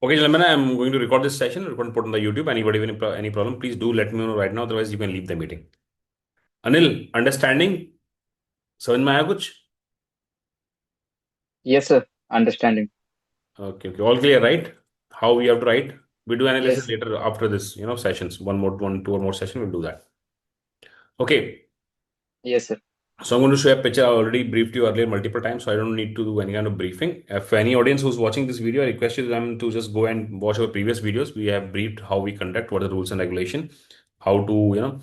Okay, gentlemen, I'm going to record this session. We're going to put on the YouTube. Anybody with any problem, please do let me know right now. Otherwise, you can leave the meeting. Anil, understanding? समझ में आया कुछ? Yes, sir. Understanding. Okay, okay. All clear, right? How we have to write? We do analysis Yes. later after this, sessions. Two or more session, we'll do that. Okay. Yes, sir. So I'm going to show a picture. I already briefed you earlier multiple times, so I don't need to do any kind of briefing. If any audience who's watching this video, I request you them to just go and watch our previous videos. We have briefed how we conduct, what are the rules and regulation, how to,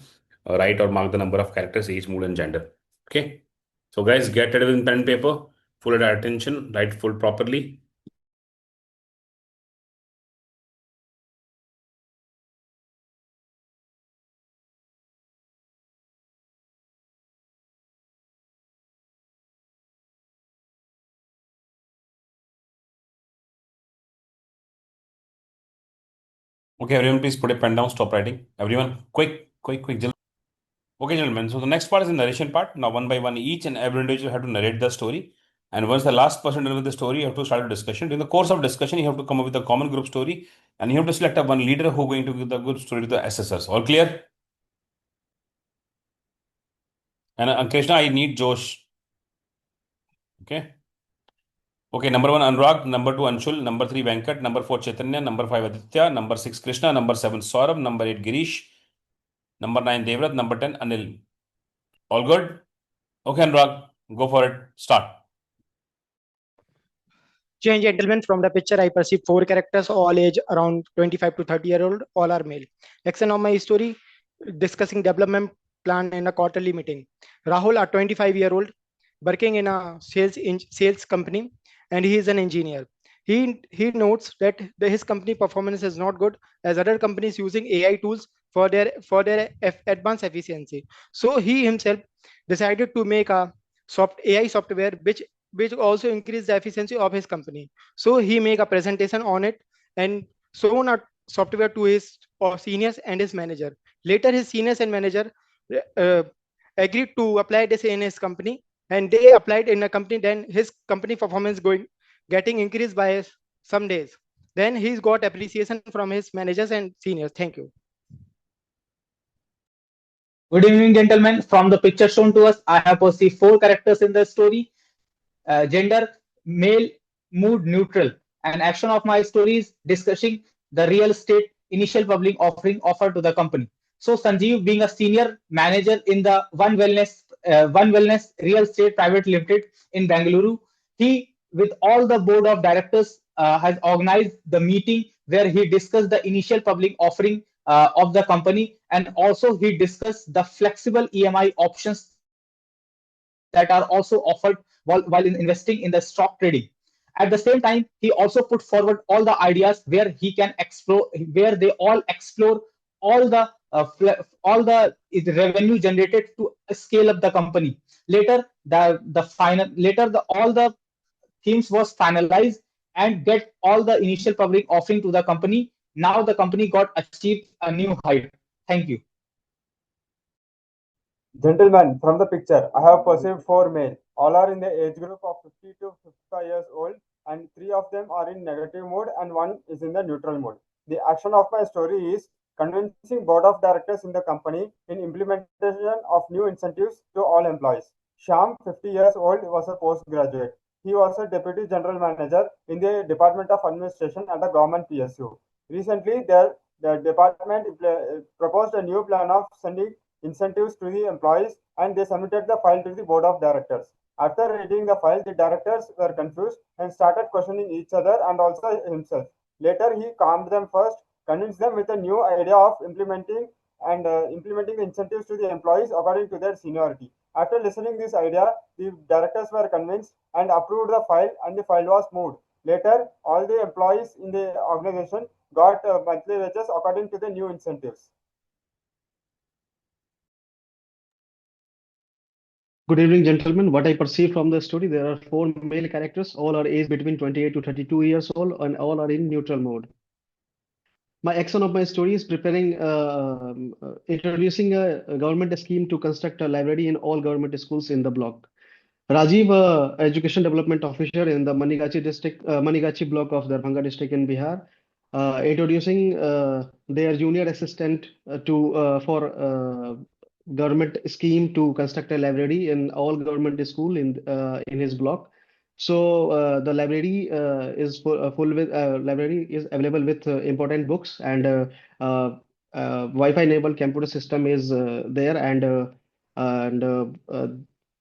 write or mark the number of characters, age, mood, and gender. Okay. So guys, get ready with pen and paper, full attention, write full properly. Okay, everyone, please put a pen down, stop writing. Everyone, quick. Okay, gentlemen. So the next part is the narration part. Now, one by one, each and every individual have to narrate the story. And once the last person done with the story, you have to start a discussion. During the course of discussion, you have to come up with a common group story, and you have to select a one leader who going to give the group story to the assessors. All clear? And Krishna, I need Josh. Okay. Okay. Number one, Anurag. Number two, Anshul. Number three, Venkat. Number four, Chaitanya. Number five, Aditya. Number six, Krishna. Number seven, Saurabh. Number eight, Girish. Number nine, Devrat. Number 10, Anil. All good? Okay, Anurag, go for it. Start. Change gentlemen, from the picture I perceive four characters, all age around 25 to 30-year-old, all are male. Action of my story, discussing development plan in a quarterly meeting. Rahul, a 25-year-old, working in a sales company, and he is an engineer. He notes that his company performance is not good as other companies using AI tools for their advanced efficiency. So he himself decided to make a AI software which also increase the efficiency of his company. So he make a presentation on it and shown a software to his seniors and his manager. Later, his seniors and manager uh, agreed to apply this in his company, and they applied in a company. Then his company performance getting increased by some days. Then he's got appreciation from his managers and seniors. Thank you. Good evening, gentlemen. From the picture shown to us, I have perceived four characters in the story. Gender, male, mood, neutral. And action of my story is discussing the real estate initial public offering offered to the company. So Sanjeev, being a senior manager in the One Wellness Real Estate Private Limited in Bengaluru, he, with all the board of directors, has organized the meeting where he discussed the initial public offering of the company, and also he discussed the flexible EMI options that are also offered while investing in the stock trading. At the same time, he also put forward all the ideas where he can explore, where they all explore all the revenue generated to scale up the company. Later, all the themes was finalized and get all the initial public offering to the company. Now the company got achieved a new height. Thank you. Gentlemen, from the picture, I have perceived four men. All are in the age group of 50 to 55 years old, and three of them are in negative mode and one is in the neutral mode. The action of my story is convincing board of directors in the company in implementation of new incentives to all employees. Sham, 50 years old, was a postgraduate. He was a deputy general manager in the Department of Administration at a government PSU. Recently, the department proposed a new plan of sending incentives to the employees, and they submitted the file to the board of directors. After reading the file, the directors were confused and started questioning each other and also himself. Later, he calmed them first, convinced them with a new idea of implementing incentives to the employees according to their seniority. After listening this idea, the directors were convinced and approved the file, and the file was moved. Later, all the employees in the organization got monthly wages according to the new incentives. Good evening, gentlemen. What I perceive from the story, there are four male characters. All are aged between 28 to 32 years old, and all are in neutral mode. My action of my story is introducing a government scheme to construct a library in all government schools in the block. Rajiv, Education Development Officer in the Manigachi block of Darbhanga district in Bihar, introducing their junior assistant to for government scheme to construct a library in all government school in his block. So the library is full with library is available with important books, and Wi-Fi enabled computer system is there, and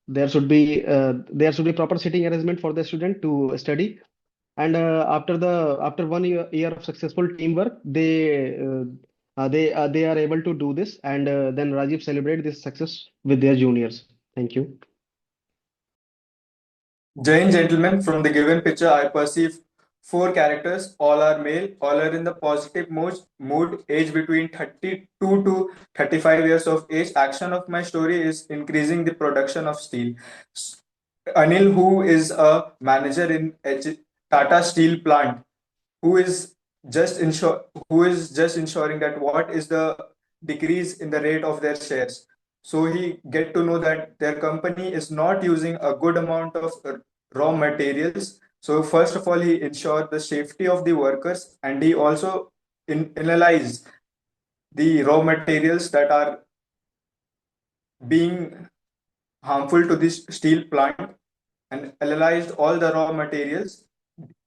there should be proper sitting arrangement for the student to study. And after 1 year of successful teamwork, they are able to do this, and then Rajiv celebrate this success with their juniors. Thank you. Jain gentlemen, from the given picture, I perceive four characters. All are male, all are in the positive mood, age between 32 to 35 years of age. Action of my story is increasing the production of steel. Anil, who is a manager in Tata Steel plant, who is just ensuring that what is the decrease in the rate of their shares. So he get to know that their company is not using a good amount of raw materials. So first of all, he ensured the safety of the workers, and he also analyzed the raw materials that are being harmful to this steel plant, and analyzed all the raw materials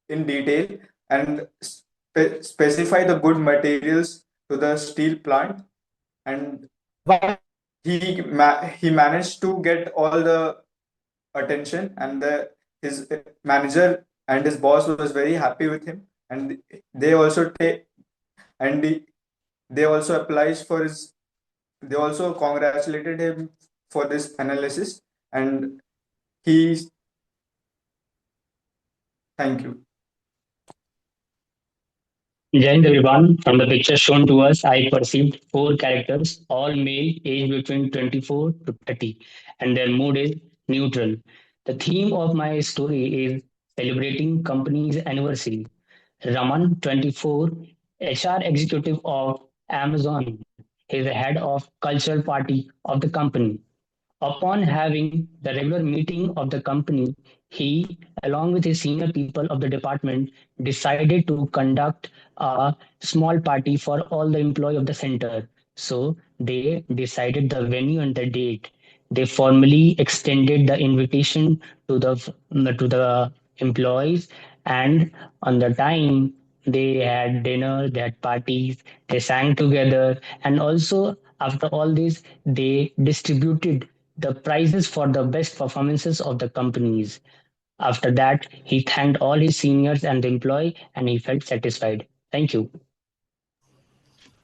in detail, and specify the good materials to the steel plant. And he managed to get all the attention, and his manager and his boss was very happy with him, and they also take and they also applies for his they also congratulated him for this analysis, and he thank you. Jai everyone. From the picture shown to us, I perceived four characters, all male, aged between 24 to 30, and their mood is neutral. The theme of my story is celebrating company's anniversary. Raman, 24, HR executive of Amazon, is the head of cultural party of the company. Upon having the regular meeting of the company, he, along with his senior people of the department, decided to conduct a small party for all the employees of the center. So they decided the venue and the date. They formally extended the invitation to the employees, and on the time they had dinner, they had parties, they sang together, and also after all this, they distributed the prizes for the best performances of the companies. After that, he thanked all his seniors and the employee, and he felt satisfied. Thank you.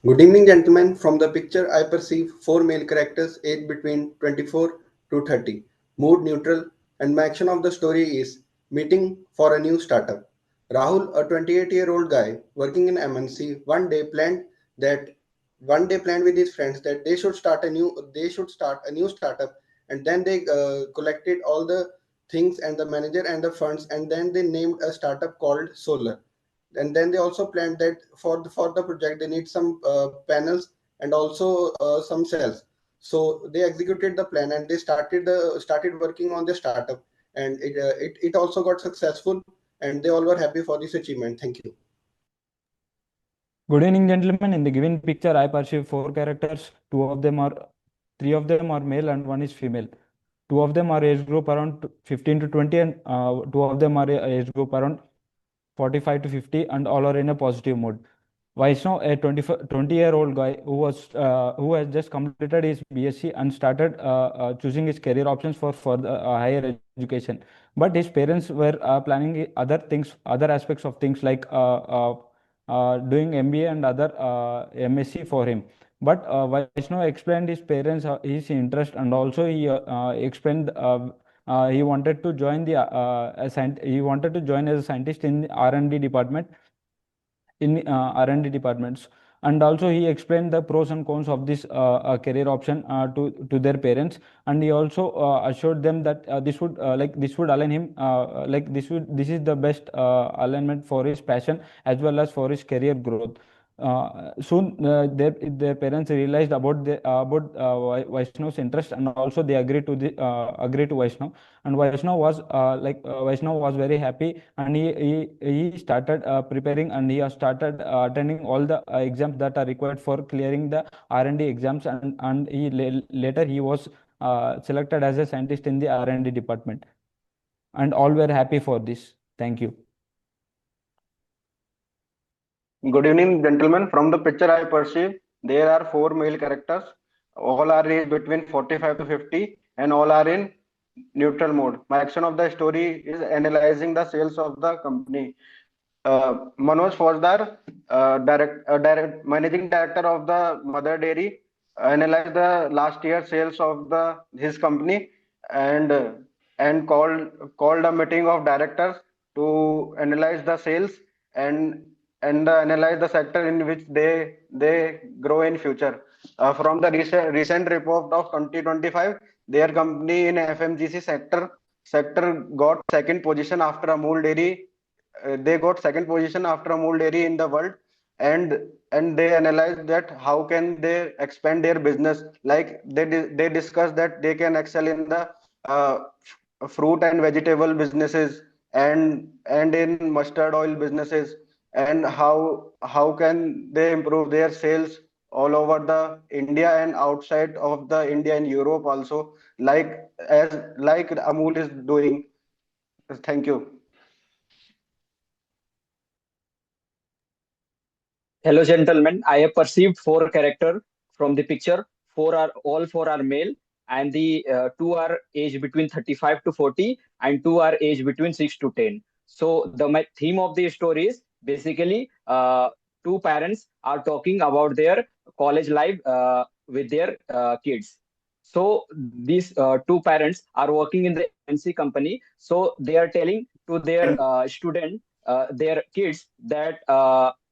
Good evening, gentlemen. From the picture, I perceive four male characters aged between 24 to 30, mood neutral, and my action of the story is meeting for a new startup. Rahul, a 28-year-old guy working in MNC, one day planned with his friends that they should start a new startup, and then they collected all the things and the manager and the funds, and then they named a startup called Solar. And then they also planned that for the project they need some panels and also some cells. So they executed the plan, and they started working on the startup, and it also got successful, and they all were happy for this achievement. Thank you. Good evening, gentlemen. In the given picture, I perceive four characters. Three of them are male and one is female. Two of them are age group around 15 to 20, and two of them are age group around 45 to 50, and all are in a positive mood. Vaishnav, a 20-year-old guy who has just completed his BSc and started choosing his career options for further higher education. But his parents were planning other aspects of things like doing MBA and other MSc for him. But Vaishnav explained his parents his interest, and also he explained he wanted to join he wanted to join as a scientist in R&D department R&D departments. And also he explained the pros and cons of this career option to their parents, and he also assured them that this would align him this is the best alignment for his passion as well as for his career growth. Soon their parents realized about Vaishnav's interest, and also they agreed to Vaishnav. And Vaishnav was very happy, and he started preparing, and he has started attending all the exams that are required for clearing the R&D exams, and later he was selected as a scientist in the R&D department, and all were happy for this. Thank you. Good evening, gentlemen. From the picture I perceive, there are 4 male characters. All are aged between 45 to 50, and all are in neutral mode. My action of the story is analyzing the sales of the company. Manoj Fauzdar, managing director of the Mother Dairy, analyzed the last year sales of his company, and called a meeting of directors to analyze the sales and analyze the sector in which they grow in future. From the recent report of 2025, their company in FMGC sector got second position after Amul Dairy. They got second position after Amul Dairy in the world, and they analyzed that how can they expand their business. Like they discussed that they can excel in the fruit and vegetable businesses, and in mustard oil businesses, and how can they improve their sales all over the India and outside of the India and Europe also, like Amul is doing. Thank you. Hello, gentlemen. I have perceived 4 characters from the picture. All four are male, and the 2 are aged between 35 to 40, and 2 are aged between 6 to 10. So the theme of the story is basically 2 parents are talking about their college life with their kids. So these 2 parents are working in the MNC company. So they are telling to their their kids that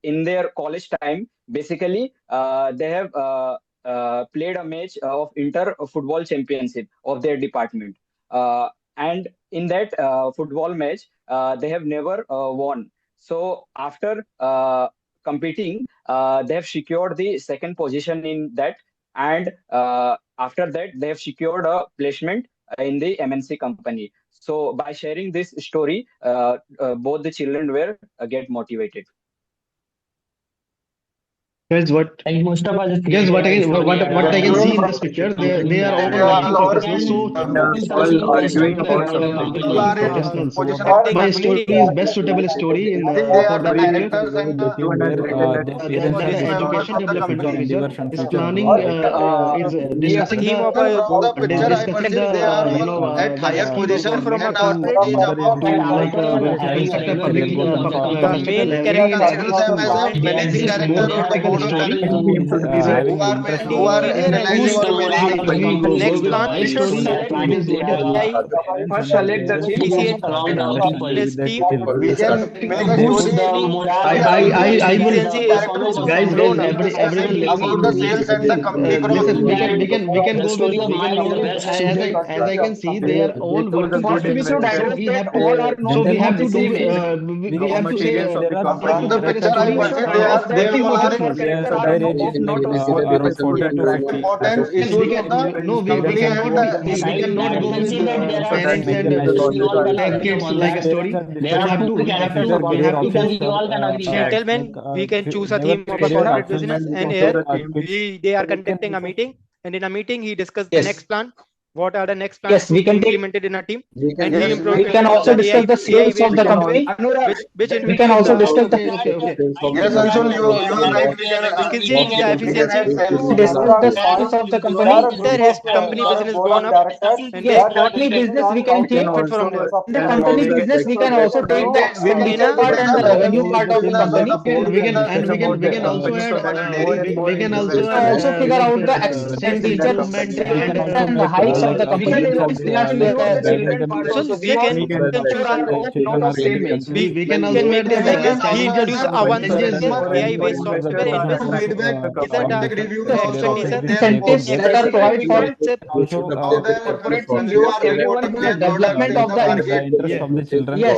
in their college time, basically they have played a match of inter football championship of their department, and in that football match they have never won. So after competing, they have secured the second position in that, and after that they have secured a placement in the MNC company. So by sharing this story, both the children were get motivated. Guys, what I can see in this picture, they are all working professionals. So my story is best suitable story in for that picture. The education development officer is planning is discussing the highest position from a and corporate construct a public main library in character this is more practical story. who are analyzing or managing. Next plan, My story is First select the theme along the people. We can make a Boost story the morale. I will guys everyone about the sales and the company growth. listen, we can The go story of with mine is the best suited. as I can see they are all working First, we should professionals. So address we that have all are to not so we have to on the do same age. we have to say From the picture I perceive they are working all professionals. Their age is like around 40 to 50. importance issues of the company and the we cannot go You can with see that there are parents and we all can agree kids upon like a that. story. There are two characters we have to because do we all can agree that. Gentlemen, we can choose a theme of a corporate business, and here they are conducting a meeting, and in a meeting he discussed the next plan. What are the next plans Yes, to we be can take. implemented in a team? And he We implemented can also discuss the sales of AI-based the software, company. which We can also discuss the. Yes, Anshul, you are right. We can increase the efficiency. Discuss the sales of the company. After his company business gone up, and they Yes, got company business we can take. benefit from there. The company business we can also take the expenditure part and the revenue part of the company. we can also add we can also We can also figure out the like expenditure development and the hikes of the company. So second, we can also make add this like this. He the introduced a one AI-based software in which feedback result public reviews also expenditure incentives that are provided for how the corporate review are reporting their development of the interest of the children. Yes,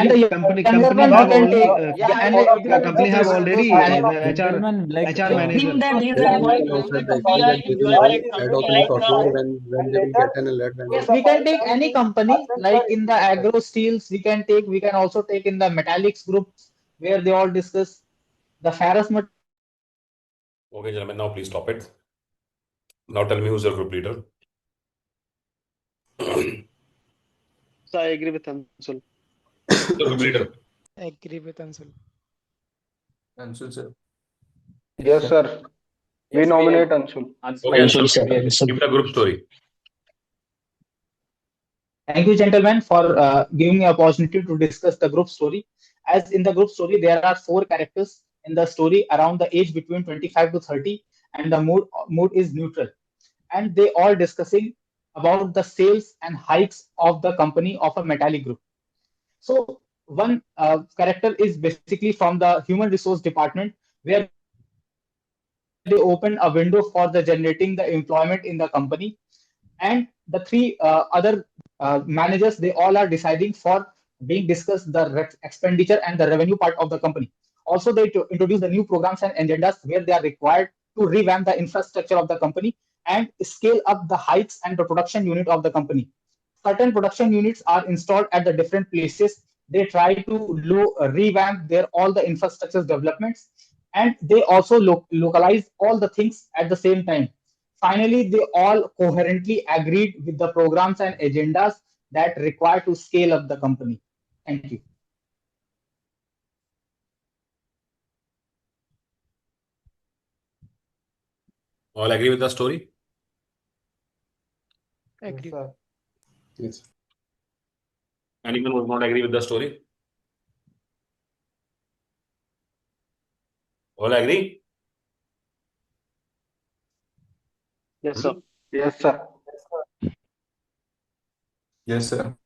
And the company younger one have we can all take. yeah, And the company have already the Gentlemen, like HR manager. Think that is Maybe a we quite can also common have the to be agreement enjoy between all by a head of company any like software when they will get an alert when yes, we can take any company, like in the agro steels, we can take, we can also take in the metallics groups where they all discuss the ferrous Okay, gentlemen, now please stop it. Now tell me who's your group leader. So I agree with Anshul. The group leader. Agree with Anshul. Anshul sir. Yes, sir. We nominate Anshul. Okay, Anshul Anshul, sir. give the group story. Thank you, gentlemen, for giving me opportunity to discuss the group story. As in the group story, there are four characters in the story around the age between 25 to 30, and the mood is neutral. And they all discussing about the sales and hikes of the company of a metallic group. So one character is basically from the human resource department, where they open a window for the generating the employment in the company, and the three other managers, they all are deciding for being discussed the expenditure and the revenue part of the company. Also, they introduce the new programs and agendas where they are required to revamp the infrastructure of the company and scale up the heights and the production unit of the company. Certain production units are installed at the different places. They try to revamp their all the infrastructure developments, and they also localize all the things at the same time. Finally, they all coherently agreed with the programs and agendas that require to scale up the company. Thank you. All agree with the story? Agree. Yes, sir. Yes. Anyone would not agree with the story? All agree? Yes, sir. Yes, sir. Yes, sir.